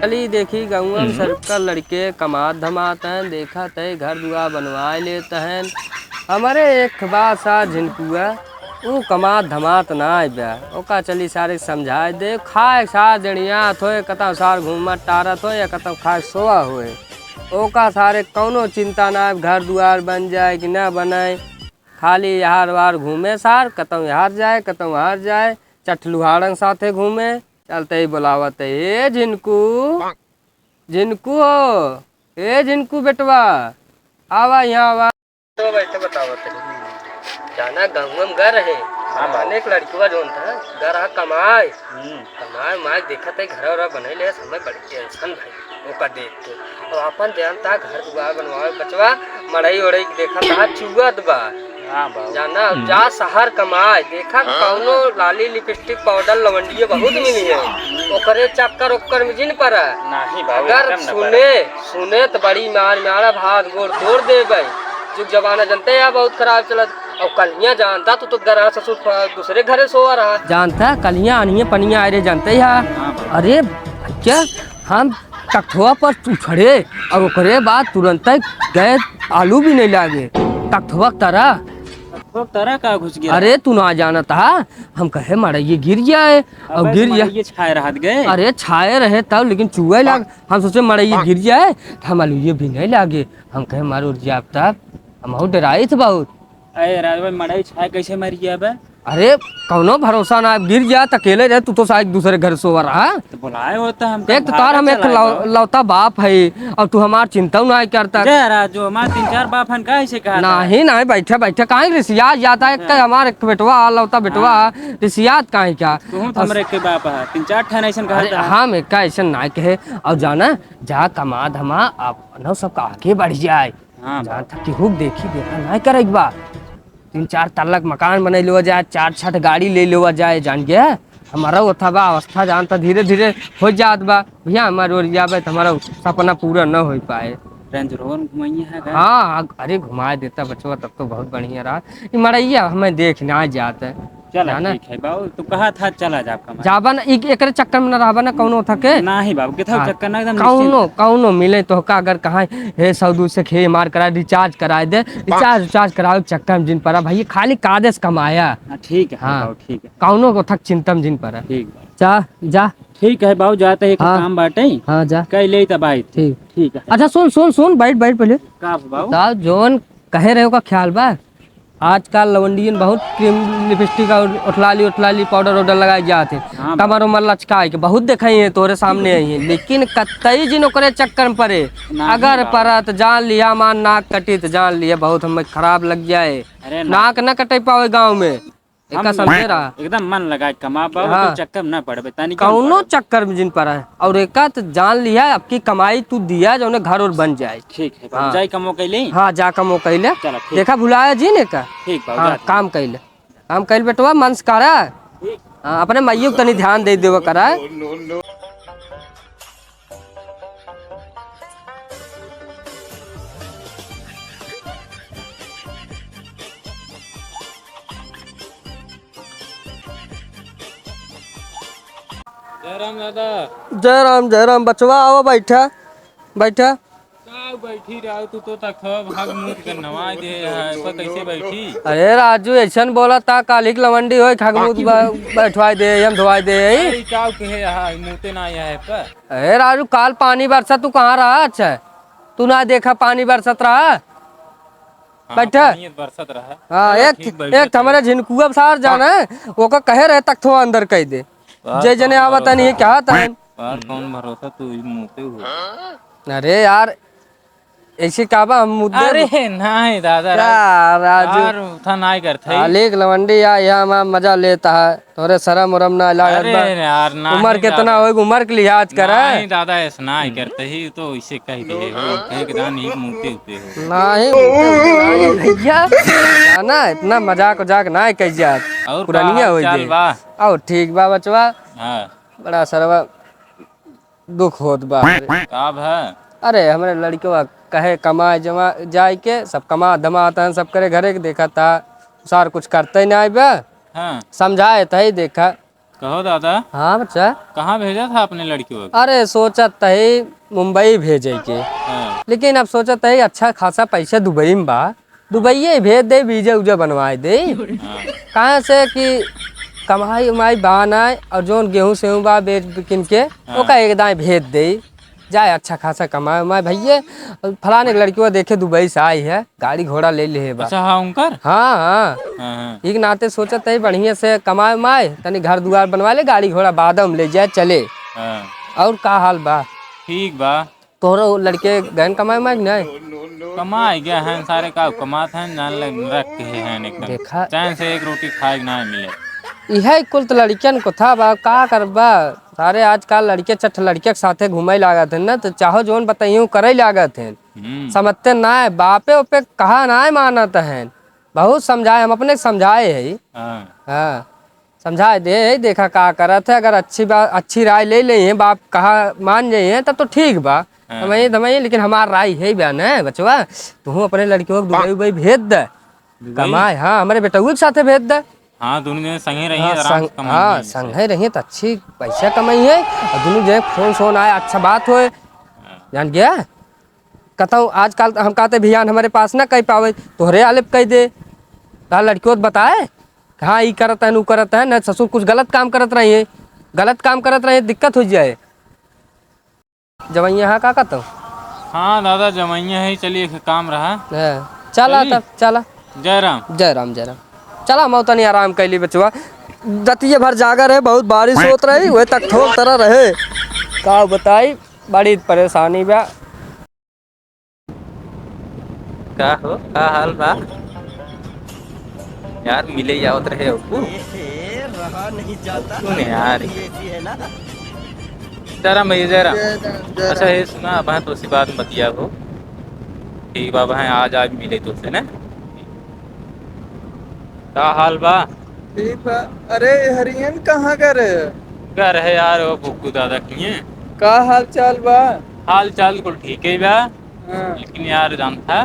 चली देखी गौआ में सबका लड़के कमात धमात हैं, देखा तय घर दुआ बनवाए लेते हैं। हमारे एक बात सा झिनकुआ वो कमात धमात ना आया ओका चली सारे समझाए दे खाए सार जड़िया थोए कतौ सार घूमत टारत हो या कतौ खाए सोआ हुए ओका सारे कौनो चिंता ना घर दुआर बन जाए कि ना बने खाली यहाँ वार घूमे सार कतौ यहाँ जाए कतौ वहाँ जाए चटलुहाड़न साथे घूमे चलते ही बुलावत ए झिनकू झिनकू हो ए झिनकू बेटवा आवा यहाँ आवा तो बैठे बतावत जाना गाँव में घर है अनेक लड़कियों जोन था घर कमाए कमाए माए देखा थे घर और बने ले समय बड़ी टेंशन भाई ओका देख के तो अपन ध्यान था घर दुआर बनवाए बचवा मड़ई उड़ई देखा था चुगत बा जाना जा शहर कमाए देखा कौनो लाली लिपस्टिक पाउडर लवंडिये बहुत मिली है ओकरे चक्कर ओकर में जिन पर अगर सुने तो बड़ी मार मारा भाग गोड़ तोड़ दे भाई जुग जमाना जानते हैं बहुत खराब चलत और कलियां जानता तो घर ससुर दूसरे घरे सोआ रहा जानता कलियां आनिए पनिया आ रहे जानते हैं अरे क्या हम तख्तवा पर उछड़े और ओकरे बाद तुरंत गए आलू भी नहीं लागे तख्तवा तरह का घुस गया। अरे तू ना जाना था हम कहे मारा ये गिर जाए और गिर जाए ये छाए रहत गए अरे छाए रहे तब लेकिन चूहे लाग हम सोचे मारा ये गिर जाए हम आलू ये भी नहीं लागे हम कहे मारो जाता हम बहुत डराए थे बहुत अरे राजभाई मड़ई छाए कैसे मर गया बे अरे कौनो भरोसा ना गिर जाए अकेले रहे तू तो शायद दूसरे घर सोवा रहा तो बुलाए होता हम एक तो तार हम एक लौता बाप है और तू हमार चिंता ना करता राजू हमार 3-4 बाप हन का ऐसे कहा नहीं नहीं बैठे बैठे कहीं रिसियात जाता है हमारे बेटवा लौता बेटवा रिसियात कहीं क्या हमरे के बाप है 3-4 ठन ऐसा कहा हम एक ऐसा ना कहे और जाना जा कमा धमा आप सबका आगे बढ़ जाए जहाँ तक कि हुक देखी देखा नहीं करे एक बार 3-4 तल्लक मकान बने लो जाए 4-6 गाड़ी ले लो जाए जान गया हमारा वो था बा अवस्था जानता धीरे धीरे हो जात बा भैया हमारे ओरिया बा हमारा सपना पूरा न हो पाए रेंज रोवर घुमाइए है हाँ अरे घुमा देता बचवा तब तो बहुत बढ़िया रहा मरैया हमें देख ना जाता चला ठीक है बाबू तू कहा था चला जाबा ना एकरे चक्कर में ना रहबा ना कौनो थके नहीं बाबू केथा चक्कर ना एकदम कौनो मिले तो का अगर कहा हे सौदू से खे मार करा रिचार्ज कराए दे रिचार्ज कराओ चक्कर में जिन पड़ा भाई खाली कादेश कमाया ठीक है हाँ ठीक है कौनो को थक चिंतम जिन पड़ा ठीक जा जा ठीक है बाबू जाते एक काम बाटे हाँ जा कह ले तब आई ठीक है अच्छा सुन बैठ पहले का बाबू जोन कहे रहे का ख्याल बा आजकल लवंडियन बहुत क्रीम लिपस्टिक और उठलाली पाउडर वाउडर लगाए जाते कमर उमर लचकाए के बहुत देखे हैं तोरे सामने आई है लेकिन कतई जिन ओकरे चक्कर में पड़े अगर पड़ा तो जान लिया मान नाक कटी तो जान लिया बहुत हमें खराब लग जाए नाक न कटे पावे गाँव में एकदम मन लगा कमा पाओ चक्कर में ना पड़े कौनो चक्कर में जिन पड़ा है और एक तो जान लिया आपकी कमाई तू दिया जो घर और बन जाए ठीक है जाई कमो कैले हाँ जा कमो कैले देखा भुलाया जी ने का ठीक काम कैले बेटवा मंस करा अपने मैयों को तनी ध्यान दे देव करा जय राम बचवा आओ बैठा बैठी रहा तू तो तक भाग मुंह के नवाई दे है पर कैसे बैठी अरे राजू ऐसन बोला था कालिक लवंडी होय खगमुद बैठवाई दे हम धोवाई दे का कहे है मुंहते ना आया है पर अरे राजू काल पानी बरसा तू कहाँ रहा अच्छा तू ना देखा पानी बरसत रहा बैठा बरसत रहा हाँ एक हमारे झिनकुआ सार जाना है वो का कहे रहे तक थोड़ा अंदर कह दे जय जने आवता नहीं क्या था कौन भरोसा तू मुंहते हो अरे यार ऐसे काबा हम मुद्दे अरे नहीं दादा राजू था नहीं करते लेक लवंडी यहाँ मजा लेता है तोरे शरम उरम ना उम्र कितना हो उम्र के लिहाज करा नहीं दादा ऐसा नहीं करते ही तो इसे कह दिए हो कहे नहीं मुंहते होते हो नहीं भैया ना इतना मजाक उजाक ना कह जा पुरानिया हो जाए और ठीक बा बचवा बड़ा सरवा दुख होत बा कब है अरे हमारे लड़के कहे कमाए जमा जाए के सब कमा धमाता है सब करे घरे के देखा था सार कुछ करते ही नहीं बा समझाए था ही देखा कहो दादा, हाँ बच्चा। कहाँ भेजा था अपने लड़कियों को? अरे सोचत है मुंबई भेजे के, हाँ, लेकिन अब सोचत है अच्छा खासा पैसा दुबई में बा, दुबई भेज दे, वीजा उजा बनवाए दे। हाँ, कहाँ से कि कमाई उमाई बा नाय, और जोन गेहूँ सेहूँ बा बेच बिकिन के हाँ। ओका एक दाएँ भेज दे, जाए अच्छा खासा कमाए उमाए भैया। फलाने के लड़की देखे दुबई से आई है, गाड़ी घोड़ा ले ले बा। अच्छा, हाँ उनकर। हाँ हाँ, हाँ हाँ एक नाते सोचत है बढ़िया से कमाए उमाए, तनी घर दुआर बनवा ले, गाड़ी घोड़ा बादम ले जाए चले। हाँ। और का हाल बा ठीक बा। तोहरो लड़के गहन कमाए उमाए कि नहीं? कमाए गया है सारे का कमात हैं, जान लग रख के हैं एकदम देखा चैन से एक रोटी खाए ना मिले। यह कुल तो लड़कियन को था बा, का करबा। सारे आजकल लड़के चठ लड़के के साथे घूमे लागत है ना, तो चाहो जोन बताइयो करे लागत है। समझते ना है, बापे ओपे कहा ना है मानत है। बहुत समझाए, हम अपने समझाए है। हाँ हाँ समझाए दे, देखा का करत है, अगर अच्छी बात अच्छी राय ले ले बाप कहा मान जाइए तब तो ठीक बा। हाँ। दमाई लेकिन हमार राय है बयान है बचवा, तू अपने लड़कियों को दुबई उबई भेज दे कमाए। हाँ हमारे बेटऊ के साथे भेज दे। हाँ, दोनों जने संगे रहिए, हाँ आराम से हाँ कमाइए। संग है रहिए तो अच्छी पैसा कमाई है, और दोनों जने फोन सोन आए अच्छा बात होए, जान गया। कहता हूँ आजकल हम कहते भियान हमारे पास ना कह पावे, तोहरे आले कह दे, तार लड़कियों बताए हाँ ये करत है नू करत है ना, ससुर कुछ गलत काम करत रही है, गलत काम करत रही दिक्कत हो जाए। जब यहाँ का कहता हूँ। हाँ दादा, जमैया है, चलिए एक काम रहा। चला चलिए। तब चला। जय राम। जय राम जय राम। चला मैं तनी आराम कैली बचवा, दतिये भर जागर है, बहुत बारिश होत रही वह तक ठोक तरह रहे, का बताई बड़ी परेशानी बा। का हो, का हाल बा यार? मिले जावत रहे अबू तूने यार। जयराम भैया, जयराम। अच्छा ये सुना, अब तो उसी बात में बतिया हो। ठीक बा भाई, आज आज मिले तुझसे ना। का हाल बा? ठीक बा। अरे हरियन कहाँ का रहे? क्या रहे यार, वो बुक्कू दादा किए। का हाल चाल बा? हाल चाल कुल ठीक है बा, हाँ, लेकिन यार जानता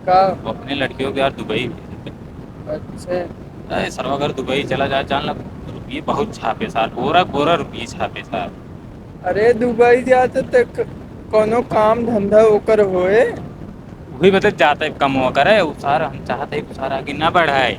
का? वो अपने लड़कियों को यार दुबई भेजे। अच्छा। अरे सर अगर दुबई चला जाए, जान लग रुपये बहुत छापे साल, बोरा बोरा रुपये छापे साल। अरे दुबई जाते तक कोनो काम धंधा ओकर होए। वही बता जाता है कम हुआ करे, वो सारा हम चाहते हैं सारा आगे ना बढ़ाए।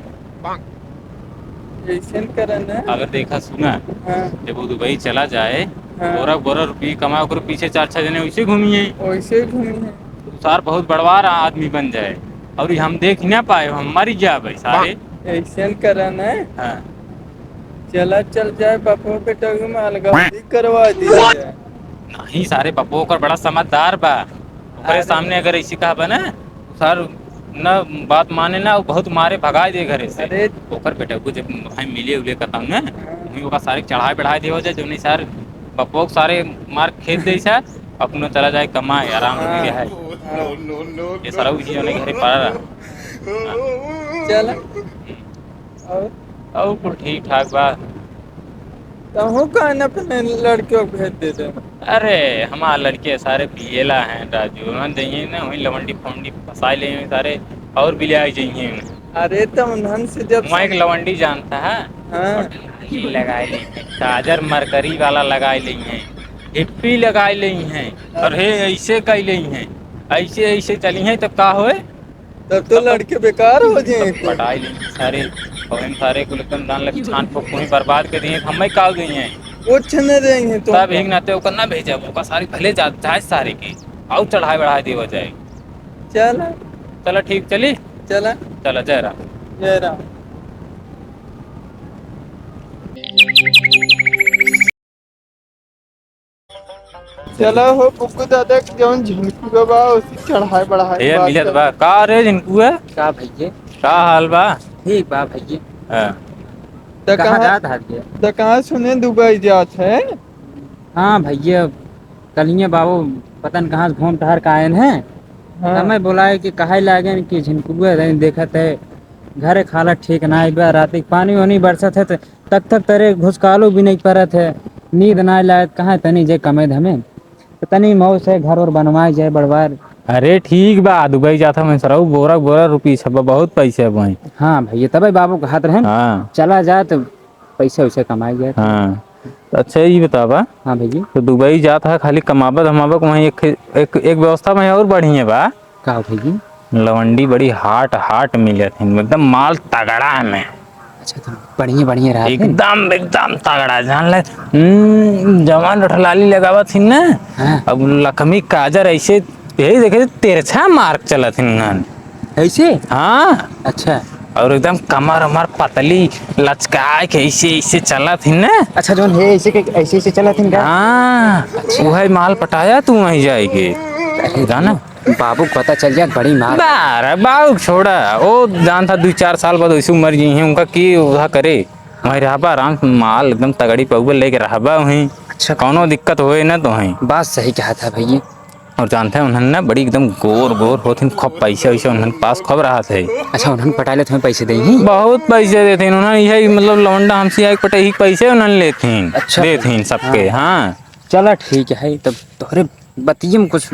ऐसन करन है। अगर देखा सुना, हाँ, जब वो दुबई चला जाए, हाँ। बोरा बोरा रुपये कमा कर पीछे चार छह जने वैसे घूमिए, वैसे घूमी है। तो सार बहुत बड़वार आदमी बन जाए, और ये हम देख ना पाए, हम मर जा भाई सारे। ऐसन करन है। हाँ। चला चल जाए बापो बेटा में अलगावरी करवा दी जाए। नहीं, सारे पप्पो ओकर बड़ा समझदार बा, ओकरे सामने अगर ऐसी कहा बना सर न बात माने ना, वो बहुत मारे भगाए दे घरे से। अरे ओकर बेटा को जब भाई मिले उले करता हूँ ना, वहीं ओका सारे चढ़ाए बढ़ाए दे हो जाए, जो नहीं सर पप्पो को सारे मार खेत दे सर, अपनो चला जाए कमाए आराम से हाँ, है। हाँ। ये सारा उसी जो घरे पड़ा रहा। चला और कुल ठीक ठाक बा। तहु कहन अपने लड़कियों को भेज दे दे। अरे हमारे लड़के सारे पियला हैं राजू, वहाँ जाइए ना, वहीं लवंडी फवंडी फंसा ले सारे, और भी ले आई जाइए। अरे तो उन्हन से जब वहाँ एक लवंडी जानता है, हाँ, लगाए ली हैं, चार्जर मरकरी वाला लगाए ली हैं, हिप्पी लगाए ली हैं, और हे ऐसे कई ली हैं, ऐसे ऐसे चली हैं, तब का होए तब तो लड़के बेकार हो जाए। पटाई ली सारे, और इन सारे को एकदम दान लग छान फूक ही बर्बाद कर दिए, हम काल गई हैं। कुछ न देंगे तो तब एक नाते ओकर ना भेजा, ओका सारी भले जाए सारे की, और चढ़ाए बढ़ाए देवा जाए। चला चलो ठीक, चली चला। चलो, जय राम। जय राम। चला हो पुक्कू दादा के जौन झुमकी बा उसी चढ़ाए बढ़ाए ये बात मिलत कर। बा का रे जिनको है, का भैया का हाल बा? ठीक बा भैया। हाँ। तो कहाँ कहाँ जात भैया? तो कहाँ सुने दुबई जात है? हाँ भैया, कलिए बाबू पतन कहाँ से घूम टहर का आयन है। हाँ, हमें बुलाए कि कहे लागे कि झिनकुआ देखत है घरे खाला ठीक ना बा, रात के पानी वानी बरसत है, तक तक तेरे घुसकालो भी नहीं परत है, नींद ना लायत कहाँ तनी जे कमे धमे, तो तनी मौज से घर और बनवाए जाए बड़वार। अरे ठीक बा, दुबई जाता मैं सराऊ, बोरा बोरा रुपये छपा, बहुत पैसे है वहीं। हाँ भैया, तबे बाबू का हाथ रहे हाँ। चला जाए तो पैसा वैसा कमाए गया था। हाँ तो अच्छा ये बतावा, हाँ भैया। तो दुबई जाता है खाली कमाबत हमाबक, वहीं एक व्यवस्था में और बढ़िया बा, का भैया? लवंडी बड़ी हाट हाट मिले थी, एकदम माल तगड़ा है में, अच्छा तो बढ़िया बढ़िया रहा थे। एकदम एकदम तगड़ा जान ले। जवान रठलाली लगावा थी ना, हाँ। अब लक्ष्मी काजर ऐसे यही देखे तिरछा मार्क चला थी ना। ऐसे? हाँ अच्छा और एकदम कमर उमर पतली लचका के ऐसे ऐसे चला थी ना। अच्छा जो है ऐसे ऐसे चला थी का? हाँ वही माल पटाया तू वहीं जाएगी जाना। बाबू को पता चल जाए बड़ी मार। बार बाबू छोड़ा, वो जान था 2-4 साल बाद वैसे मर गई है, उनका की वह करे वहीं रहबा आराम से, माल एकदम तगड़ी पहुआ लेके रहबा वहीं। अच्छा कौनो दिक्कत होए ना तो वहीं। बात सही कहा था भैया। और जानते हैं उन्होंने ना बड़ी एकदम गोर गोर होती, खूब पैसे वैसे उन्होंने पास खूब रहा थे। अच्छा उन्होंने पटा ले तुम्हें पैसे देंगी? बहुत पैसे देते उन्होंने, यही मतलब लवंडा हमसे आई पटे ही पैसे उन्होंने लेते अच्छा। देते सबके। हाँ चला ठीक है, तब तोहरे बतिये में कुछ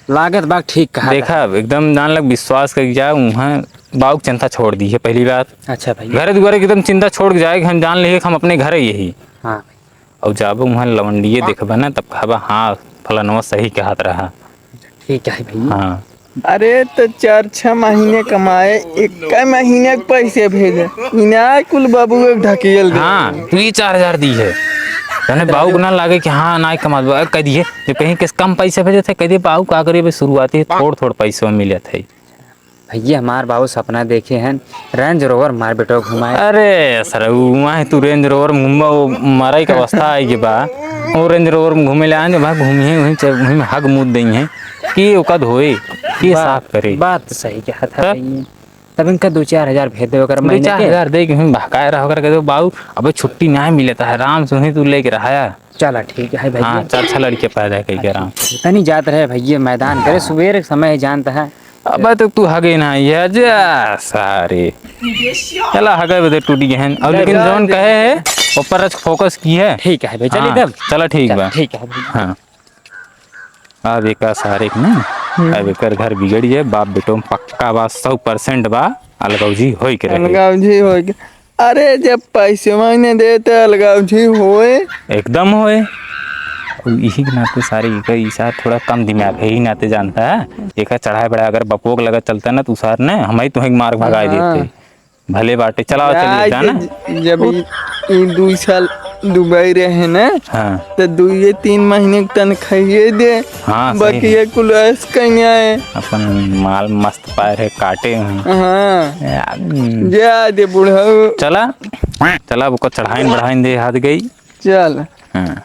लागत बात ठीक कहा था। देखा एकदम जान लग विश्वास कर जाए वहाँ बाबू चिंता छोड़ दी है पहली बात। अच्छा भैया। घर दुआरे एकदम चिंता छोड़ के जाए, हम जान लिए हम अपने घर यही। हाँ और जब वहाँ लवंडिये देखबा ना तब कहबा हाँ फलानवा सही कहत रहा। ठीक है भैया। हाँ अरे तो 4-6 महीने कमाए, एक महीने के पैसे भेजे, इना कुल बाबू एक ढकेल दे। हाँ तू ये 4,000 दी है, जाने बाबू को ना लागे कि हाँ ना कमा कह दिए, जो कहीं किस कम पैसे भेजे थे कह दिए बाबू का करिए शुरुआती थोड़ थोड़ पैसों में मिले थे। भैया हमार बाबू सपना देखे हैं रेंज रोवर मार बेटो घुमाए। अरे सर वहाँ तू रेंज रोवर में घूमबा, वो मराई का अवस्था आएगी बा, वो रेंज रोवर में घूमे ले आए भाई घूमिए वहीं हग मुद दी हैं कि ओकद होए कि साफ करे। बात सही कहा था भैया। तब इनका 2-4 हजार भेज दो अगर महीने के। 2-4 दे के भकाए रहा कर दो बाबू, अबे छुट्टी ना मिलता है आराम से वहीं तू लेके रहा। चला ठीक है भैया। हाँ 4-6 लड़के पैदा कह आराम। तनी जात रहे भैया मैदान करे सुबह समय जानता है। अब तो तू हगे ना ये जा सारे चला हगे बदे टूटी गए हैं। अब लेकिन जौन कहे है ऊपर फोकस की है। ठीक है भाई चलिए तब। चला ठीक बा। ठीक है भैया। हाँ अब एक सारे ना अब एक घर बिगड़ जाए, बाप बेटो पक्का बा 100% बा अलगाव जी होई के रहे। अलगाव जी हो गया। अरे जब पैसे महीने देते अलगाव जी होए एकदम होए। यही के नाते सारे ईसा थोड़ा कम दिमाग है, ही नाते जानता है एक चढ़ाए बड़ा अगर बपोक लगा चलता ना तू सार ने हमें तुम्हें मार्ग भगाए देते भले बाटे। चलाओ चलिए जाना। जब 2 साल दुबई रहे ना हाँ तो 2-3 महीने की तनख्वाह दे। हाँ सही बाकी है। ये कुल ऐस कहीं आए। अपन माल मस्त पाए है काटे हैं। हाँ जा दे बुढ़ा। चला चला वो चढ़ाइन बढ़ाइन दे हाथ गई। चल हाँ